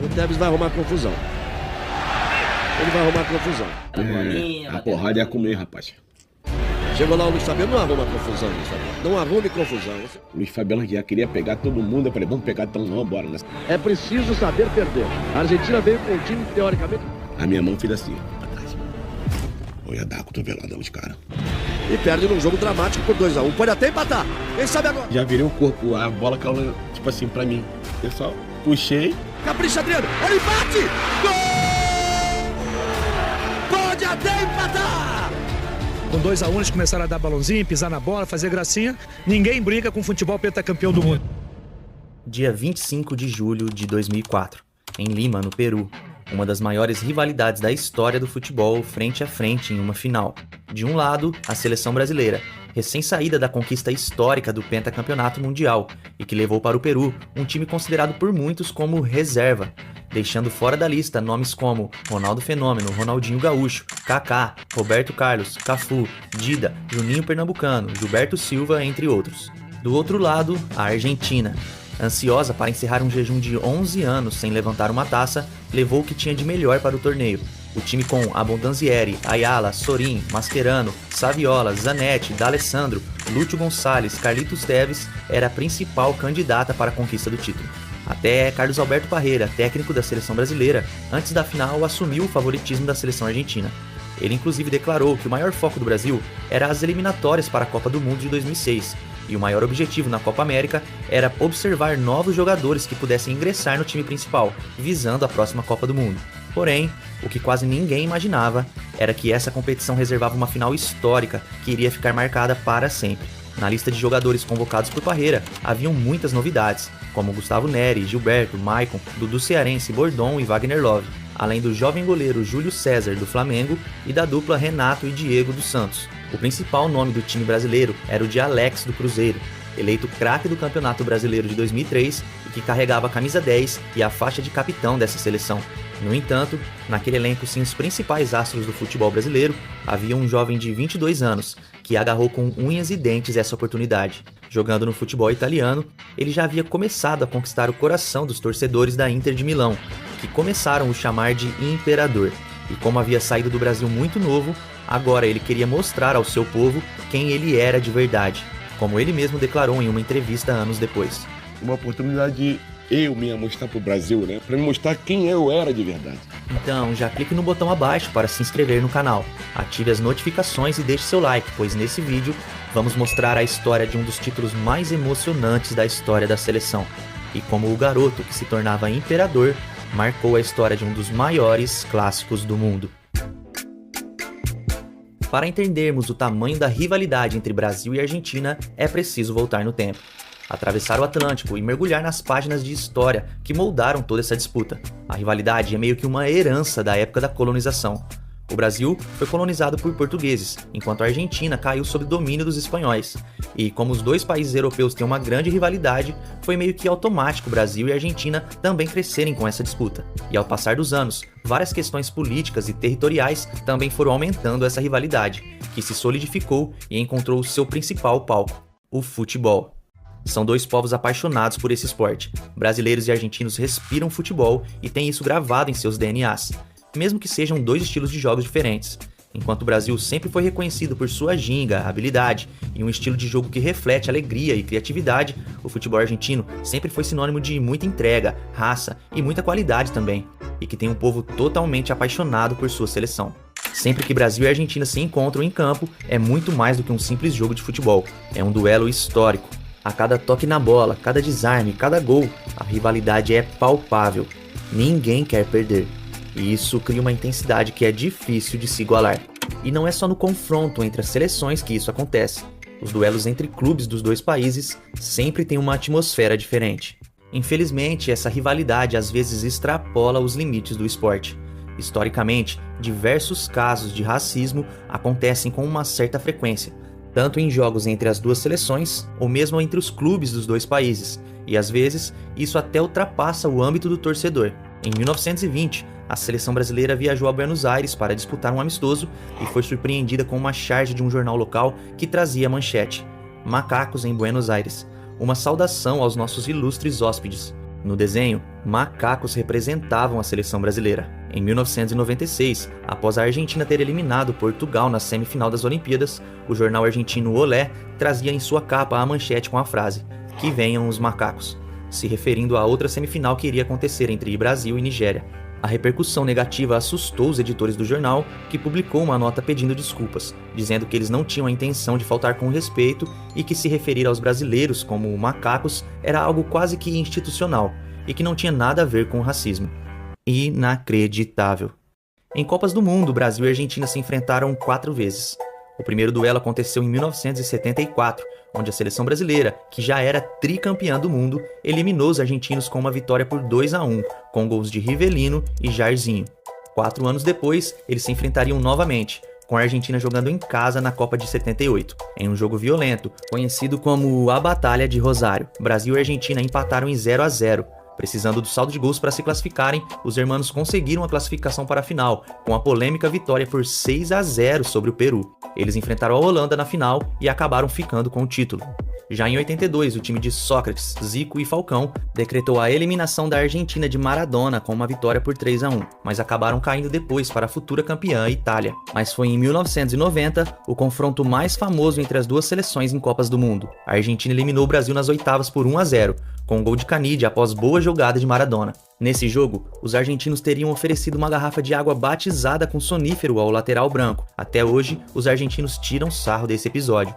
O Tevez vai arrumar confusão. Ele vai arrumar confusão. A porrada ia comer, rapaz. Chegou lá o Luiz Fabiano, não arruma confusão, Luiz Fabiano. Não arrume confusão. Luiz Fabiano já queria pegar todo mundo. Eu falei, vamos pegar, então vamos embora. Né? É preciso saber perder. A Argentina veio com um time, teoricamente... A minha mão fez assim, pra trás. Eu ia dar a cotovelada nos caras. E perde num jogo dramático por 2-1. Pode até empatar. Quem sabe agora? Já virei o corpo, a bola caiu, tipo assim, pra mim. Eu só puxei. Capricha, Adriano. Olha o empate! Gol! Pode até empatar! Com 2-1 eles começaram a dar balãozinho, pisar na bola, fazer gracinha. Ninguém brinca com o futebol pentacampeão do mundo. Dia 25 de julho de 2004, em Lima, no Peru. Uma das maiores rivalidades da história do futebol frente a frente em uma final. De um lado, a seleção brasileira, recém-saída da conquista histórica do pentacampeonato mundial e que levou para o Peru um time considerado por muitos como reserva, deixando fora da lista nomes como Ronaldo Fenômeno, Ronaldinho Gaúcho, Kaká, Roberto Carlos, Cafu, Dida, Juninho Pernambucano, Gilberto Silva, entre outros. Do outro lado, a Argentina. Ansiosa para encerrar um jejum de 11 anos sem levantar uma taça, levou o que tinha de melhor para o torneio. O time com Abondanzieri, Ayala, Sorin, Mascherano, Saviola, Zanetti, D'Alessandro, Lúcio Gonçalves, Carlitos Tevez era a principal candidata para a conquista do título. Até Carlos Alberto Parreira, técnico da seleção brasileira, antes da final assumiu o favoritismo da seleção argentina. Ele inclusive declarou que o maior foco do Brasil era as eliminatórias para a Copa do Mundo de 2006, e o maior objetivo na Copa América era observar novos jogadores que pudessem ingressar no time principal, visando a próxima Copa do Mundo. Porém, o que quase ninguém imaginava era que essa competição reservava uma final histórica que iria ficar marcada para sempre. Na lista de jogadores convocados por Parreira, haviam muitas novidades, como Gustavo Neri, Gilberto, Maicon, Dudu Cearense, Bordon e Wagner Love, além do jovem goleiro Júlio César, do Flamengo, e da dupla Renato e Diego dos Santos. O principal nome do time brasileiro era o de Alex, do Cruzeiro, eleito craque do Campeonato Brasileiro de 2003 e que carregava a camisa 10 e a faixa de capitão dessa seleção. No entanto, naquele elenco sem os principais astros do futebol brasileiro, havia um jovem de 22 anos, que agarrou com unhas e dentes essa oportunidade. Jogando no futebol italiano, ele já havia começado a conquistar o coração dos torcedores da Inter de Milão, que começaram a o chamar de Imperador. E como havia saído do Brasil muito novo, agora ele queria mostrar ao seu povo quem ele era de verdade, como ele mesmo declarou em uma entrevista anos depois. Uma oportunidade de eu me mostrar pro Brasil, né? Pra me mostrar quem eu era de verdade. Então já clique no botão abaixo para se inscrever no canal, ative as notificações e deixe seu like, pois nesse vídeo vamos mostrar a história de um dos títulos mais emocionantes da história da seleção, e como o garoto que se tornava imperador marcou a história de um dos maiores clássicos do mundo. Para entendermos o tamanho da rivalidade entre Brasil e Argentina, é preciso voltar no tempo, atravessar o Atlântico e mergulhar nas páginas de história que moldaram toda essa disputa. A rivalidade é meio que uma herança da época da colonização. O Brasil foi colonizado por portugueses, enquanto a Argentina caiu sob domínio dos espanhóis. E como os dois países europeus têm uma grande rivalidade, foi meio que automático o Brasil e a Argentina também crescerem com essa disputa. E ao passar dos anos, várias questões políticas e territoriais também foram aumentando essa rivalidade, que se solidificou e encontrou o seu principal palco, o futebol. São dois povos apaixonados por esse esporte. Brasileiros e argentinos respiram futebol e têm isso gravado em seus DNAs, mesmo que sejam dois estilos de jogos diferentes. Enquanto o Brasil sempre foi reconhecido por sua ginga, habilidade e um estilo de jogo que reflete alegria e criatividade, o futebol argentino sempre foi sinônimo de muita entrega, raça e muita qualidade também, e que tem um povo totalmente apaixonado por sua seleção. Sempre que Brasil e Argentina se encontram em campo, é muito mais do que um simples jogo de futebol, é um duelo histórico. A cada toque na bola, cada desarme, cada gol, a rivalidade é palpável. Ninguém quer perder. E isso cria uma intensidade que é difícil de se igualar. E não é só no confronto entre as seleções que isso acontece. Os duelos entre clubes dos dois países sempre têm uma atmosfera diferente. Infelizmente, essa rivalidade às vezes extrapola os limites do esporte. Historicamente, diversos casos de racismo acontecem com uma certa frequência, tanto em jogos entre as duas seleções, ou mesmo entre os clubes dos dois países, e às vezes isso até ultrapassa o âmbito do torcedor. Em 1920, a seleção brasileira viajou a Buenos Aires para disputar um amistoso e foi surpreendida com uma charge de um jornal local que trazia a manchete: "Macacos em Buenos Aires, uma saudação aos nossos ilustres hóspedes". No desenho, macacos representavam a seleção brasileira. Em 1996, após a Argentina ter eliminado Portugal na semifinal das Olimpíadas, o jornal argentino Olé trazia em sua capa a manchete com a frase "Que venham os macacos", se referindo a outra semifinal que iria acontecer entre Brasil e Nigéria. A repercussão negativa assustou os editores do jornal, que publicou uma nota pedindo desculpas, dizendo que eles não tinham a intenção de faltar com respeito e que se referir aos brasileiros como macacos era algo quase que institucional e que não tinha nada a ver com o racismo. Inacreditável. Em Copas do Mundo, Brasil e Argentina se enfrentaram 4 vezes. O primeiro duelo aconteceu em 1974, onde a seleção brasileira, que já era tricampeã do mundo, eliminou os argentinos com uma vitória por 2-1, com gols de Rivelino e Jairzinho. 4 anos depois, eles se enfrentariam novamente, com a Argentina jogando em casa na Copa de 78, em um jogo violento, conhecido como a Batalha de Rosário. Brasil e Argentina empataram em 0-0. Precisando do saldo de gols para se classificarem, os hermanos conseguiram a classificação para a final, com a polêmica vitória por 6-0 sobre o Peru. Eles enfrentaram a Holanda na final e acabaram ficando com o título. Já em 82, o time de Sócrates, Zico e Falcão decretou a eliminação da Argentina de Maradona com uma vitória por 3-1, mas acabaram caindo depois para a futura campeã Itália. Mas foi em 1990 o confronto mais famoso entre as duas seleções em Copas do Mundo. A Argentina eliminou o Brasil nas oitavas por 1-0, com um gol de Canidia após boa jogada de Maradona. Nesse jogo, os argentinos teriam oferecido uma garrafa de água batizada com sonífero ao lateral branco. Até hoje, os argentinos tiram sarro desse episódio,